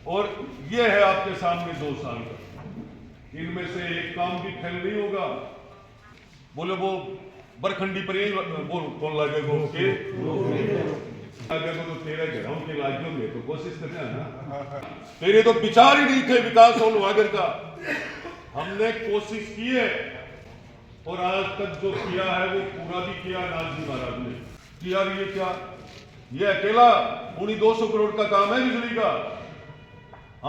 और ये है आपके सामने 2 साल का। इनमें से एक काम भी फेल नहीं होगा। बोले वो बरखंडी पर यही वो कौन लगेगा के लगेगा तो तेरे घरों के लागियों में तो कोशिश करना है ना। तेरे तो विचार ही नहीं थे विकास और वागर का। हमने कोशिश की है और आज तक जो किया है वो पूरा भी किया नाथ जी महाराज ने कि यार ये क्या, ये अकेला पूरी 200 करोड़ का काम है बिजली का,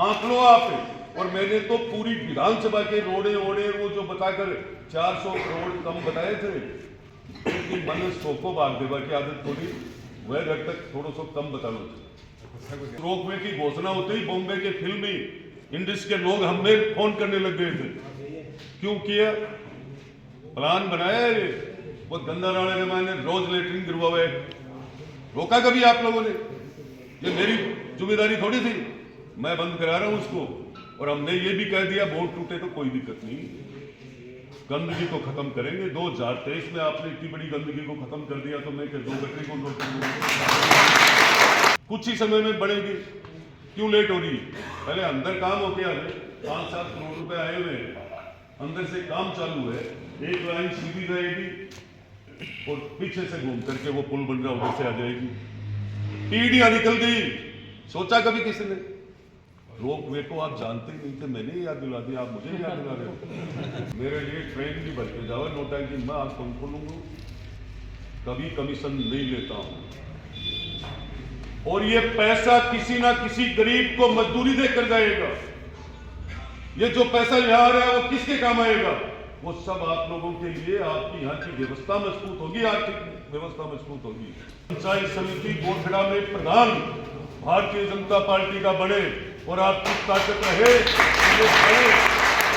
आंक लो आप। और मैंने तो पूरी विधानसभा के रोडे ओडे वो जो बताकर 400 करोड़ कम बताए थे, लेकिन मन सो को भाग देवा की आदत थोड़ी वह घर तक थोड़ा सा कम बता लो। रोकवे की घोषणा होते ही बॉम्बे के फिल्मी इंडस्ट्री के लोग हमें फोन करने लग गए थे। क्यों किया? प्लान बनाया है वो गंदा नाले ने मैंने रोज लेटरिन गिरवाए, रोका कभी आप लोगों ने? ये मेरी जिम्मेदारी थोड़ी थी, मैं बंद करा रहा हूं उसको। और हमने ये भी कह दिया बोर्ड टूटे तो कोई दिक्कत नहीं, गंदगी को खत्म करेंगे। 2023 में आपने इतनी बड़ी गंदगी को खत्म कर दिया तो मैं क्या 2 घंटे को नोट करूंगा? कुछ ही समय में बढ़ेगी। क्यों लेट हो रही? पहले अंदर काम हो गया है, 5-7 करोड़ रुपए आए हुए हैं, अंदर से काम चालू है, एक लाइन सीधी जाएगी और पीछे से घूम करके वो पुल बन रहा उधर से आ जाएगी। पीढ़ियां निकल गई। सोचा कभी किसी ने? रोपवे को आप जानते ही नहीं थे, मैंने याद दिला दिया, आप मुझे याद दिला रहे हो। मेरे लिए ट्रेन भी भरते जाओ, नोटा कि मैं आज कौन खोलूंगा, कभी कमीशन नहीं लेता हूं। और ये पैसा किसी ना किसी गरीब को मजदूरी देकर जाएगा। ये जो पैसा यहां आ रहा है वो किसके काम आएगा? वो सब आप लोगों के लिए, आपकी यहाँ की व्यवस्था मजबूत होगी, आर्थिक व्यवस्था मजबूत होगी। पंचायत समिति गोठड़ा में प्रधान भारतीय जनता पार्टी का बने और आपकी ताकत रहे,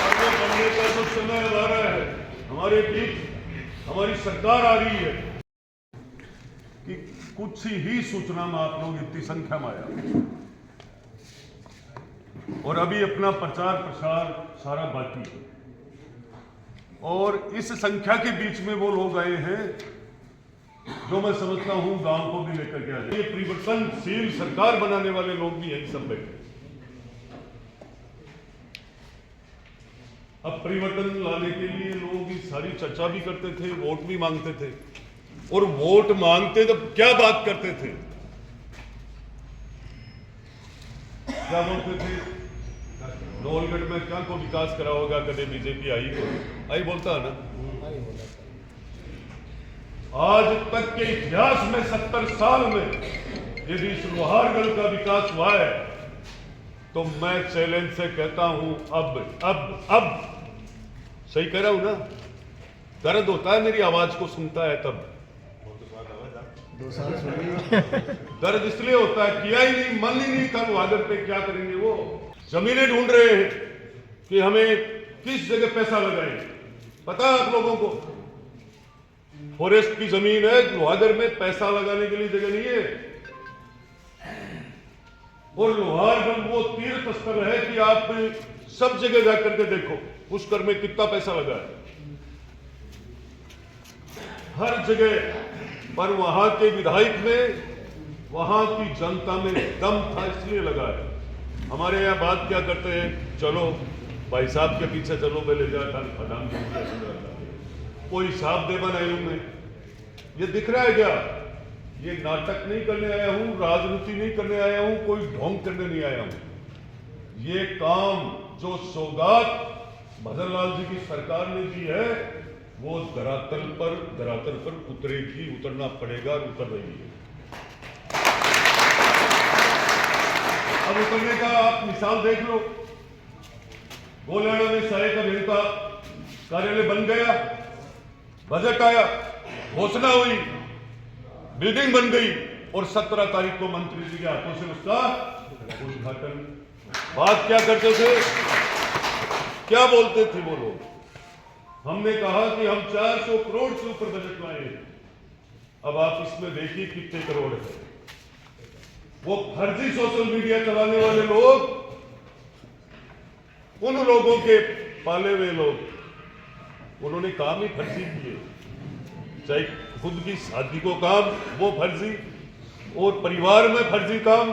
आगे बढ़ने का जो समय आ रहा है, हमारे बीच हमारी सरकार आ रही है कि कुछ ही सूचना में आप लोग इतनी संख्या में आया और अभी अपना प्रचार प्रसार सारा बाकी है। और इस संख्या के बीच में वो लोग आए हैं जो मैं समझता हूं गांव को भी लेकर के आ जाए। ये परिवर्तनशील सरकार बनाने वाले लोग भी यही सब बैठे। अब परिवर्तन लाने के लिए लोग इस सारी चर्चा भी करते थे, वोट भी मांगते थे। और वोट मांगते तो क्या बात करते थे? क्या बोलते थे? रोहलगढ़ में क्या को विकास करा होगा, कदे बीजेपी आई बोलता है ना। आज तक के इतिहास में 70 साल में यदि इस लोहारगढ़ का विकास हुआ है तो मैं चैलेंज से कहता हूं अब सही कह रहा हूं ना? दर्द होता है मेरी आवाज को सुनता है तब। 2 साल दर्द इसलिए होता है, किया ही नहीं, मन ही नहीं था लोहागढ़ पे क्या करेंगे। वो जमीनें ढूंढ रहे हैं कि हमें किस जगह पैसा लगाएं। पता है आप लोगों को? फॉरेस्ट की जमीन है, लोहागढ़ में पैसा लगाने के लिए जगह नहीं है। और लोहारगढ़ वो तीर्थ स्थल है कि आप सब जगह जाकर के देखो पुष्कर में कितना पैसा लगा है, हर जगह। पर वहां के विधायक में, वहां की जनता में दम था इसलिए लगा है। हमारे यहाँ बात क्या करते हैं, चलो भाई साहब के पीछे चलो, मैं ले जाता कोई हिसाब दे बनाई में। ये दिख रहा है क्या? ये नाटक नहीं करने आया हूं, राजनीति नहीं करने आया हूं, कोई ढोंग करने नहीं आया हूं। ये काम जो सौगात भजन लाल जी की सरकार ने दी है वो धरातल पर उतरेगी, उतरना पड़ेगा, उतर रही है। अब उतरने का आप मिसाल देख लो। गोलाना में सहायक अभियंता कार्यालय बन गया, बजट आया, घोषणा हुई, बिल्डिंग बन गई और 17 तारीख को मंत्री जी के हाथों से उसका उद्घाटन। बात क्या करते थे, क्या बोलते थे वो लोग? हमने कहा कि हम 400 करोड़ से ऊपर बजट लाए। अब आप इसमें देखिए कितने करोड़ है। वो फर्जी सोशल मीडिया चलाने वाले लोग, उन लोगों के पाले हुए लोग, उन्होंने काम ही फर्जी किए। चाहे खुद की शादी को काम वो फर्जी, और परिवार में फर्जी काम,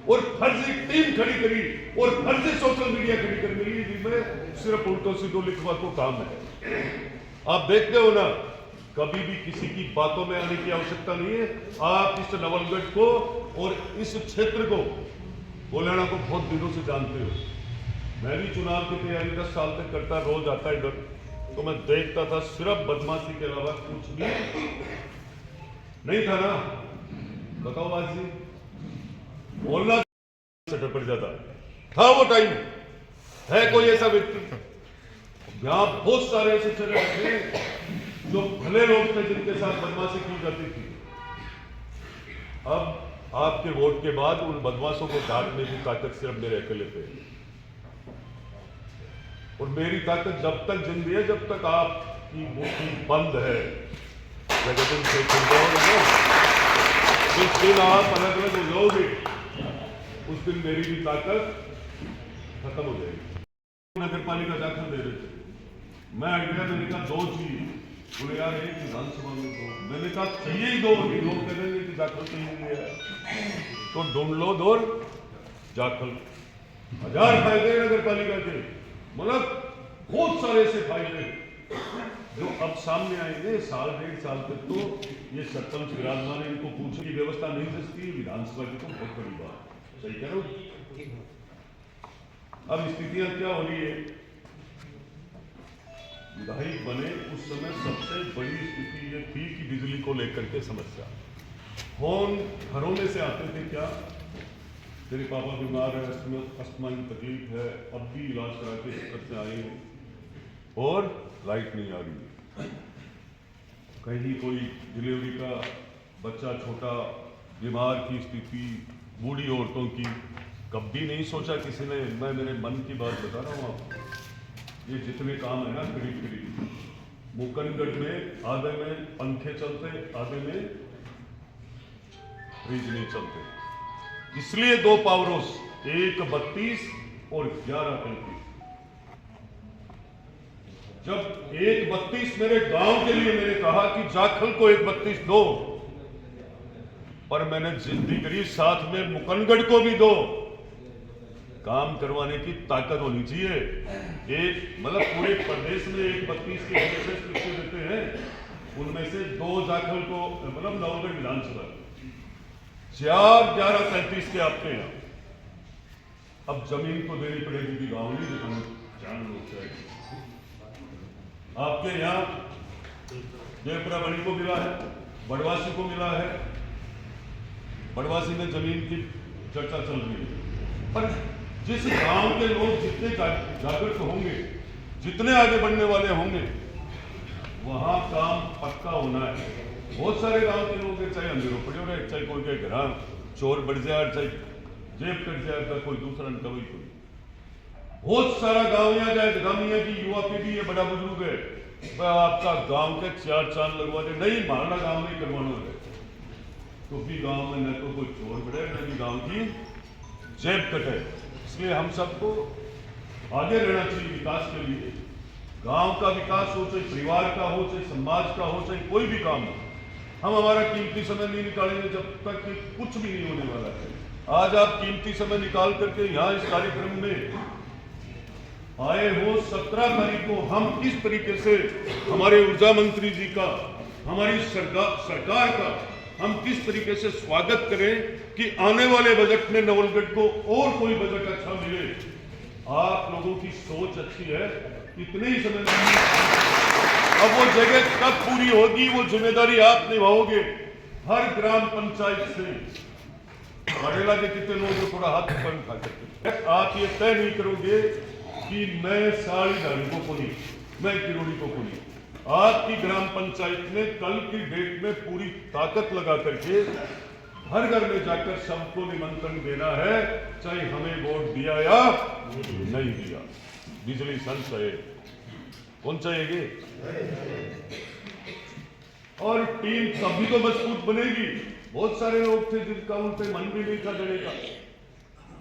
और फर्जी टीम खड़ी करी और फर्जी सोशल मीडिया खड़ी करने लगी जिसमें सिर्फ उल्टो सीधो लिखवा को काम है। आप देखते हो ना, कभी भी किसी की बातों में आने की आवश्यकता नहीं है। आप इस नवलगढ़ को और इस क्षेत्र को, बोलाना को बहुत दिनों से जानते हो। मैं भी चुनाव की तैयारी 10 साल तक करता, रोज आता इधर, तो मैं देखता था सिर्फ बदमाशी के अलावा कुछ भी नहीं था ना। बताओ बात जी, बोलना सटर पड़ जाता था वो टाइम। है कोई ऐसा व्यक्ति? यहां बहुत सारे ऐसे चले थे जो भले लोग थे जिनके साथ बदमाशी की जाती थी। अब आपके वोट के बाद उन बदमाशों को ढांकने की ताकत सिर्फ मेरे अकेले पे है। और मेरी ताकत जब तक जिंदी है, जब तक आपकी मुट्ठी बंद है, जगह से खुल जाओगे ना, जिस दिन आप अलग अलग हो जाओगे उस दिन मेरी भी ताकत खत्म हो जाएगी। नगर पालिका दाखिल दे रहे थे, मैं आइडिया, मैंने कहा 2 चीज, बोले यार एक विधानसभा में 2, मैंने कहा चाहिए ही 2, लोग कह रहे कि दाखिल चाहिए नहीं है तो ढूंढ लो 2 दाखिल। 1000 फायदे नगर पालिका के, मतलब बहुत सारे ऐसे फायदे जो अब सामने आएंगे। साल 1.5 साल तक तो ये सरपंच विराजमान है, इनको पूछने की व्यवस्था नहीं सकती विधानसभा की, तो बहुत बड़ी बात, सही कह रहा हूं। अब स्थितियां क्या हो रही है, विधायक बने उस समय सबसे बड़ी स्थिति ये थी कि बिजली को लेकर के समस्या। फोन घरों में से आते थे, क्या तेरे पापा बीमार है, अस्थमा की तकलीफ है, अब भी इलाज करा के दिक्कत से आए हैं और लाइट नहीं आ रही। कहीं कोई डिलीवरी का बच्चा छोटा बीमार की स्थिति, बूढ़ी औरतों की, कभी नहीं सोचा किसी ने। मैं मेरे मन की बात बता रहा हूँ आपको, ये जितने काम है ना करीब करीब मुकनगढ़ में, आधे में पंखे चलते, आधे में फ्रिज नहीं चलते, इसलिए 2 पावर हाउस, एक 32 और 11 35। जब एक 32 मेरे गांव के लिए मैंने कहा कि जाखल को एक 32 दो, पर मैंने जिद्दी करी साथ में मुकनगढ़ को भी दो। काम करवाने की ताकत होनी चाहिए। एक मतलब पूरे प्रदेश में एक 32 के कितने देते हैं, उनमें से 2 जाखल को, मतलब नवलगढ़ विधानसभा 4 11 37 के आपके यहाँ। अब जमीन तो देनी पड़ेगी कि गाँव नहीं दिखाना, जान लोग चाहिए। आपके यहाँ जयपुरा बड़ी को मिला है, बड़वासी को मिला है, बड़वासी में जमीन की चर्चा चल रही है। पर जिस गांव के लोग जितने जागरूक होंगे, जितने आगे बढ़ने वाले होंगे, वहां काम पक्का होना है। बहुत सारे गांव के लोग चाहे अंधेरों पड़े हो रहे, चाहे कोई के घर चोर बढ़ जाए, चाहे जेब कट जाए, कोई दूसरा कोई कोई। बहुत सारा गांव यहाँ जाए, गांविया की युवा पीढ़ी है, बड़ा बुजुर्ग है, वह आपका गांव के 4 चांद लगवा दे, नहीं मारना गांव नहीं करवाना है, तो भी गांव में न तो कोई चोर बढ़े, न भी गांव की जेब कटे। इसलिए हम सबको आगे रहना चाहिए विकास के लिए। गांव का विकास हो, चाहे परिवार का हो, चाहे समाज का हो, चाहे कोई भी काम हो, हम हमारा कीमती समय नहीं निकालेंगे जब तक कि कुछ भी नहीं होने वाला है। आज आप कीमती समय निकाल करके यहाँ इस कार्यक्रम में आए हो। 17 तारीख को हम किस तरीके से हमारे ऊर्जा मंत्री जी का, हमारी सरकार का हम किस तरीके से स्वागत करें कि आने वाले बजट में नवलगढ़ को और कोई बजट अच्छा मिले। आप लोगों की सोच अच्छी है, इतने ही समय में अब वो जगह कब पूरी होगी, वो जिम्मेदारी आप निभाओगे। हर ग्राम पंचायत से बड़ेला के कितने लोग थोड़ा हाथ ऊपर उठा सकते, आप ये तय नहीं करोगे कि मैं साड़ीधारी को कोनी, मैं किरोड़ी को कोनी। आपकी ग्राम पंचायत में कल की डेट में पूरी ताकत लगा करके हर घर में जाकर सबको निमंत्रण देना है, चाहे हमें वोट दिया या नहीं दिया। बिजली संचय कौन चाहेगी, और टीम तभी तो मजबूत बनेगी। बहुत सारे लोग थे जिनका उन पे मन भी नहीं था देने का,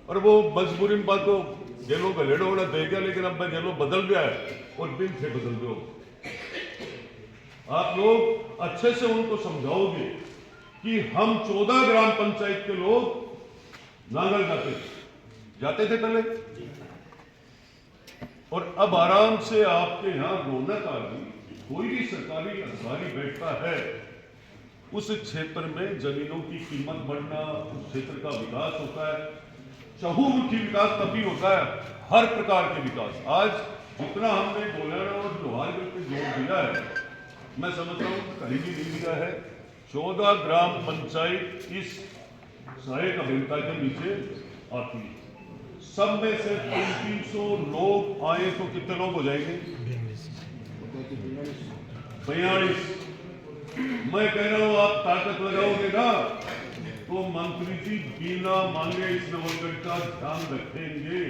और वो मजबूरी में बात को गेलो गलेडो ना दे गया, लेकिन अब मैं गेलो बदल गया है और दिन से बदल दो। आप लोग अच्छे से उनको समझाओगे कि हम 14 ग्राम पंचायत के लोग नांगल जाते थे पहले, और अब आराम से आपके यहाँ रौनक आ गई। कोई भी सरकारी अधिकारी बैठता है, उस क्षेत्र में जमीनों की कीमत बढ़ना, उस क्षेत्र का विकास होता है। चहुमुखी विकास तभी होता है, हर प्रकार के विकास। आज जितना हमने गोलाना और लोहारगढ़ पे जोर दिया है, मैं समझता हूँ कहीं भी नहीं दिया है। 14 ग्राम पंचायत इस सहायक अभियंता के नीचे आती है। सब में से 300 लोग आए तो कितने लोग हो जाएंगे? 42। मैं कह रहा हूं आप ताकत लगाओगे ना तो मंत्री जी बिना मांगे इस नवलगढ़ का ध्यान रखेंगे,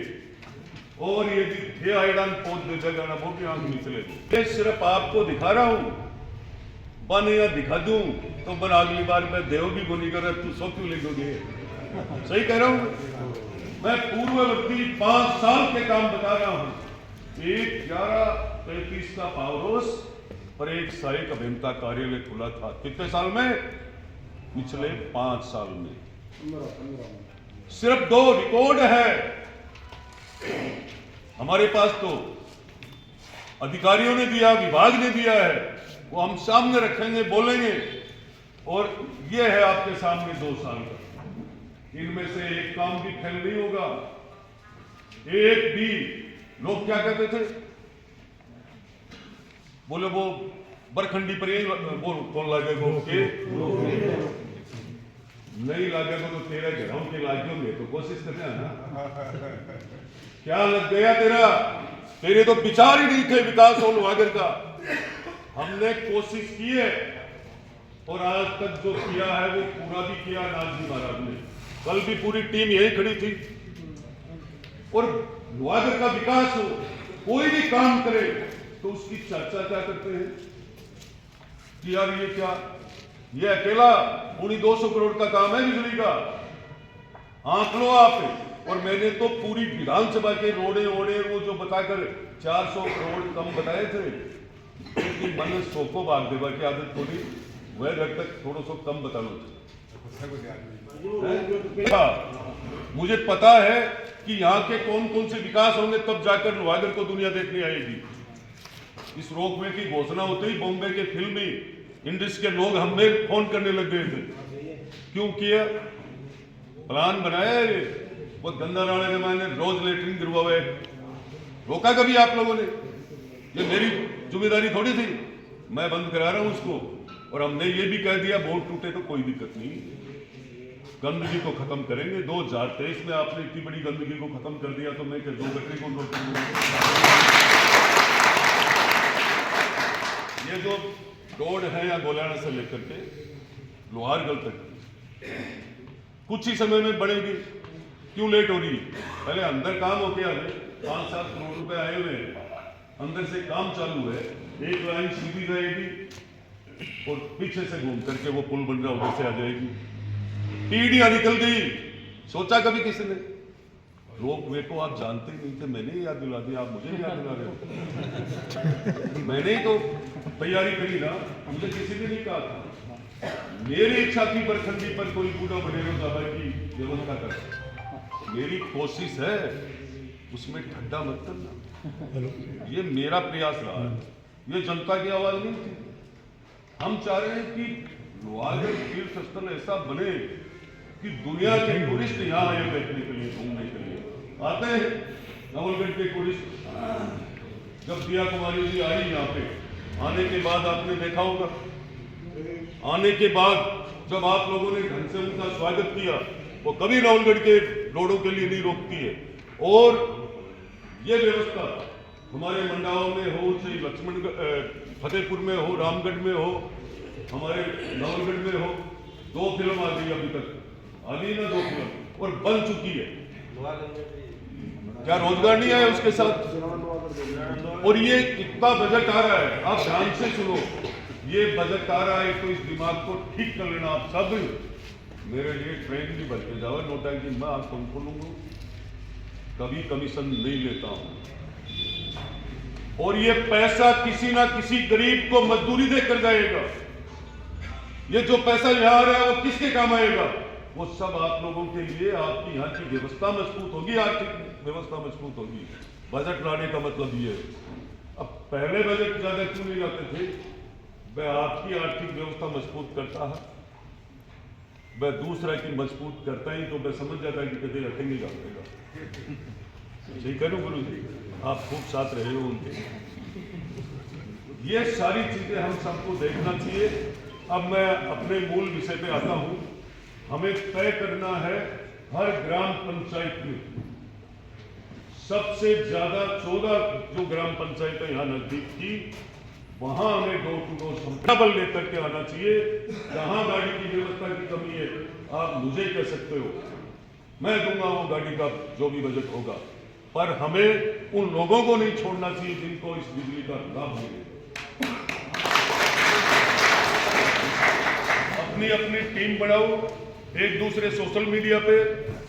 और यदि थे आईडान पहुंच दे देगा ना वो भी आंख निचले। ये सिर्फ आपको दिखा रहा हूं, बन या दिखा दूं तो बन अगली बार मैं देव भी गुनी कर तू सो क्यों लिखोगे? सही कह रहा हूं। मैं पूर्ववर्ती 5 साल के काम बता रहा हूं। एक 11:35 का पावर हाउस पर एक सहायक अभियंता कार्यालय खुला था। कितने साल में? पिछले 5 साल में। सिर्फ 2 रिकॉर्ड है हमारे पास, तो अधिकारियों ने दिया, विभाग ने दिया है, वो हम सामने रखेंगे, बोलेंगे। और ये है आपके सामने 2 साल का। इनमें से एक काम भी फेल नहीं होगा, एक भी। लोग क्या कहते थे? बोले वो बरखंडी पर वो कौन लागेगा के नहीं लागेगा तो तेरा घरों के लागेंगे, तो कोशिश करना ना। क्या लग गया तेरा? तेरे तो विचार ही नहीं थे विकास और लोहागढ़ का। हमने कोशिश की है, और आज तक जो किया है वो पूरा भी किया नाजी महाराज ने। कल भी पूरी टीम यही खड़ी थी। और लोहागढ़ का विकास हो, कोई भी काम करे तो उसकी चर्चा क्या करते हैं कि यार ये क्या, ये अकेला 200 करोड़ का काम है बिजली का, आंक लो आप। और मैंने तो पूरी विधानसभा के रोडे ओडे वो जो बताकर 400 करोड़ कम बताए थे, क्योंकि मन 100 को भाग देवा की आदत थोड़ी, वह घर तक थोड़ा सो कम बता लो। मुझे पता है कि यहाँ के कौन कौन से विकास होंगे, तब जाकर लोहागढ़ को दुनिया देखने आएगी। इस रोकवे की घोषणा होते ही बॉम्बे के फिल्मी इंडस्ट्री के लोग हमें फोन करने लग गए थे। क्यों किया? प्लान बनाया है ये, वो गंदा नाले के मैंने रोज लेटरिन गिरवाए। रोका कभी आप लोगों ने? ये मेरी जिम्मेदारी थोड़ी थी, मैं बंद करा रहा हूं उसको। और हमने ये भी कह दिया बोर्ड टूटे तो कोई दिक्कत नहीं, गंदगी को खत्म करेंगे। 2023 में आपने इतनी बड़ी गंदगी को खत्म कर दिया, तो मैं क्या 2 घंटे को रोक दूंगा? ये जो रोड है या गोलाना से लेकर के लोहारगढ़ तक कुछ ही समय में बढ़ेगी। क्यों लेट हो रही? पहले अंदर काम हो गया है, 5-7 करोड़ रुपए आए हुए हैं, अंदर से काम चालू है। एक लाइन सीधी जाएगी और पीछे से घूम करके वो पुल बन रहा उधर से आ जाएगी। पीढ़ियां निकल गई। सोचा कभी किसी ने? लोग वे को आप जानते ही नहीं थे, मैंने ही याद दिला दिया, आप मुझे याद दिला रहे हो। मैंने ही तो तैयारी करी ना, मुझे किसी ने नहीं कहा था। मेरी इच्छा थी बरखंडी पर कोई बूढ़ा बनेगा दवाई की व्यवस्था कर। मेरी कोशिश है, उसमें ठंडा मत करना। ये मेरा प्रयास रहा है, ये जनता की आवाज नहीं थी। हम चाह रहे हैं कि लोहागढ़ तीर्थ स्थल ऐसा बने कि दुनिया के टूरिस्ट यहाँ आए बैठने के लिए, घूमने के लिए आते हैं। नवलगढ़ के टूरिस्ट जब दिया कुमारी जी आई यहाँ पे, आने के बाद आपने देखा होगा, आने के बाद जब आप लोगों ने ढंग से उनका स्वागत किया, वो कभी नवलगढ़ के रोडों के लिए नहीं रोकती है। और ये व्यवस्था हमारे मंडाओं में हो, चाहे लक्ष्मणगढ़ फतेहपुर में हो, रामगढ़ में हो, हमारे नवलगढ़ में हो। 2 फिल्म आ गई अभी तक, आ गई ना 2 फिल्म, और बन चुकी है। क्या रोजगार नहीं आया उसके साथ? और ये कितना बजट आ रहा है, आप ध्यान से सुनो। ये बजट आ रहा है तो इस दिमाग को ठीक कर लेना आप सब। मेरे लिए ट्रेन भी बच के जाओ, नोटंकी मैं आप कौन खोलूंगा, कभी कमीशन नहीं लेता हूं। और ये पैसा किसी ना किसी गरीब को मजदूरी देकर जाएगा। ये जो पैसा यहां आ रहा है वो किसके काम आएगा? वो सब आप लोगों के लिए, आपकी यहाँ की व्यवस्था मजबूत होगी, आर्थिक व्यवस्था मजबूत होगी। बजट लाने का मतलब ये है। अब पहले बजट ज्यादा क्यों नहीं लाते थे? वह आपकी आर्थिक व्यवस्था मजबूत करता है, वह दूसरा की मजबूत करता ही तो वह समझ जाता है कि कभी रखेंगे जाएगा। सही करूं गुरु जी? आप खूब साथ रहे हो उनके। ये सारी चीजें हम सबको देखना चाहिए। अब मैं अपने मूल विषय पे आता हूं। हमें तय करना है हर ग्राम पंचायत में सबसे ज्यादा 14 जो ग्राम पंचायतें यहाँ नजदीक की, वहां हमें डोर टू डोर संख्याबल लेकर के आना चाहिए। जहां गाड़ी की व्यवस्था की कमी है, आप मुझे कह सकते हो, मैं दूंगा वो गाड़ी का जो भी बजट होगा, पर हमें उन लोगों को नहीं छोड़ना चाहिए जिनको इस बिजली का लाभ मिले। अपनी अपनी टीम बनाओ, एक दूसरे सोशल मीडिया पे,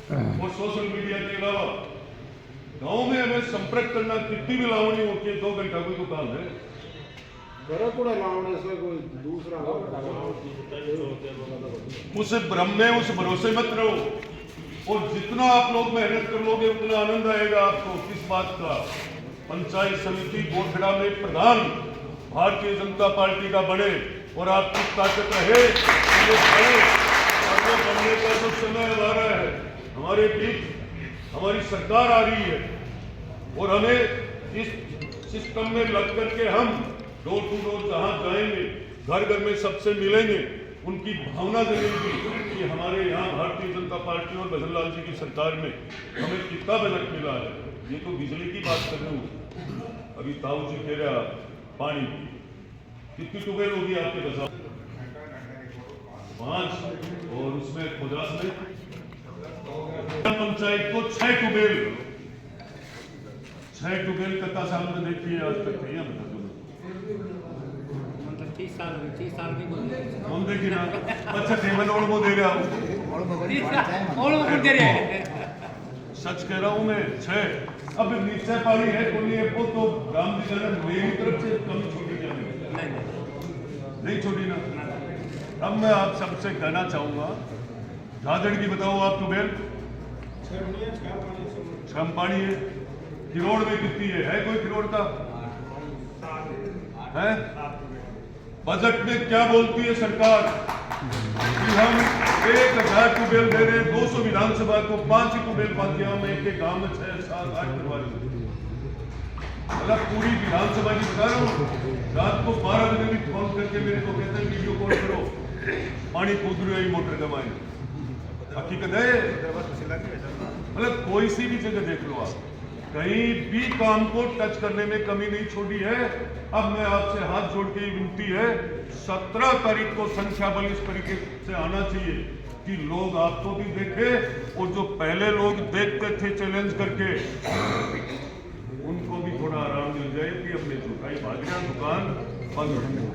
और सोशल मीडिया के अलावा गांव में हमें संपर्क करना। कितनी भी लावनी होती है, 2 घंटा कोई तो काम है। उस भ्रम में, उस भरोसे मत रहो, और जितना आप लोग मेहनत कर लोगे उतना आनंद आएगा आपको। किस बात का? पंचायत समिति बोथड़ा में प्रधान भारतीय जनता पार्टी का बने और आपकी ताकत रहे, और वो बनने का जो समय आ रहा है, हमारे बीच हमारी सरकार आ रही है, और हमें इस सिस्टम में लग करके हम डोर टू डोर जहां जाएंगे, घर घर में सबसे मिलेंगे, उनकी भावना जगेगी कि हमारे यहाँ भारतीय जनता पार्टी और भजन लाल जी की सरकार में हमें कितना बजट मिला है। ये तो बिजली की बात कर रहे हूँ। अभी ताऊ जी कह रहा पानी की कितनी ट्यूबवेल होगी आपके बचा? 5, और उसमें 50 में पंचायत को 6 ट्यूबवेल कत्ता साल में देखी है आज तक? नहीं बता दो। 30 साल में हम देखिए ना, अच्छा टेबल और वो दे रहा हूँ, सच कह रहा हूँ मैं। 6 अब नीचे पानी है कोई है, वो तो राम जी जाना मेरी तरफ से कमी छोटी जाने नहीं छोटी ना। अब मैं आप सबसे कहना चाहूंगा, झाझड़ की बताओ आप ट्यूबवेल? 6 पानी है। किरोड़ में कितनी है कोई किरोड़ का है? बजट में क्या बोलती है सरकार कि हम 1000 ट्यूबवेल दे रहे हैं, 200 विधानसभा को 5 ही ट्यूबवेल बाकी हम एक गांव में 6, 7, 8 करवा रहे हैं। मतलब पूरी विधानसभा की बता रहा हूँ। रात को 12 बजे भी फोन करके मेरे को कहते हैं वीडियो कॉल करो, पानी कूद रही है मोटर का माइन। हकीकत है। मतलब कोई सी भी जगह देख लो आप, कहीं भी काम को टच करने में कमी नहीं छोड़ी है। अब मैं आपसे हाथ जोड़ के विनती है, 17 तारीख को संख्या बल इस तरीके से आना चाहिए कि लोग आपको भी देखे, और जो पहले लोग देखते थे चैलेंज करके, उनको भी थोड़ा आराम मिल जाए कि अपने झुकाई भागना दुकान बंद हो।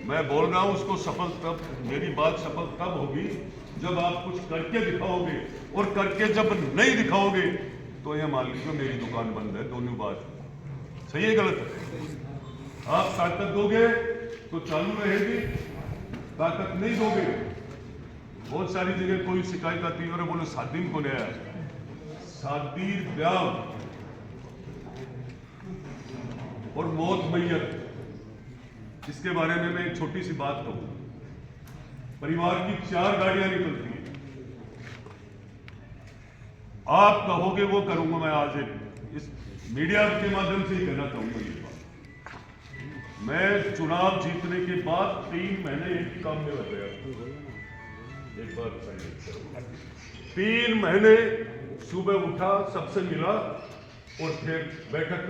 मैं बोल रहा हूं उसको सफल तब, मेरी बात सफल तब होगी जब आप कुछ करके दिखाओगे, और करके जब नहीं दिखाओगे तो ये मान लीजिए मेरी दुकान बंद है। दोनों बात सही है गलत है? आप ताकत दोगे तो चालू रहेगी, ताकत नहीं दोगे। बहुत सारी जगह कोई शिकायत आती है, बोलो सादीन को नया सादीर ब्याह और मौत मैयत, इसके बारे में मैं एक छोटी सी बात कहूं। परिवार की 4 गाड़ियां निकलती हैं, आप कहोगे वो करूंगा। मैं आज इस मीडिया के माध्यम से ही कहना चाहूंगा ये बात। मैं चुनाव जीतने के बाद 3 महीने एक ही काम में लग गया। एक बार 3 महीने सुबह उठा, सबसे मिला, और फिर बैठक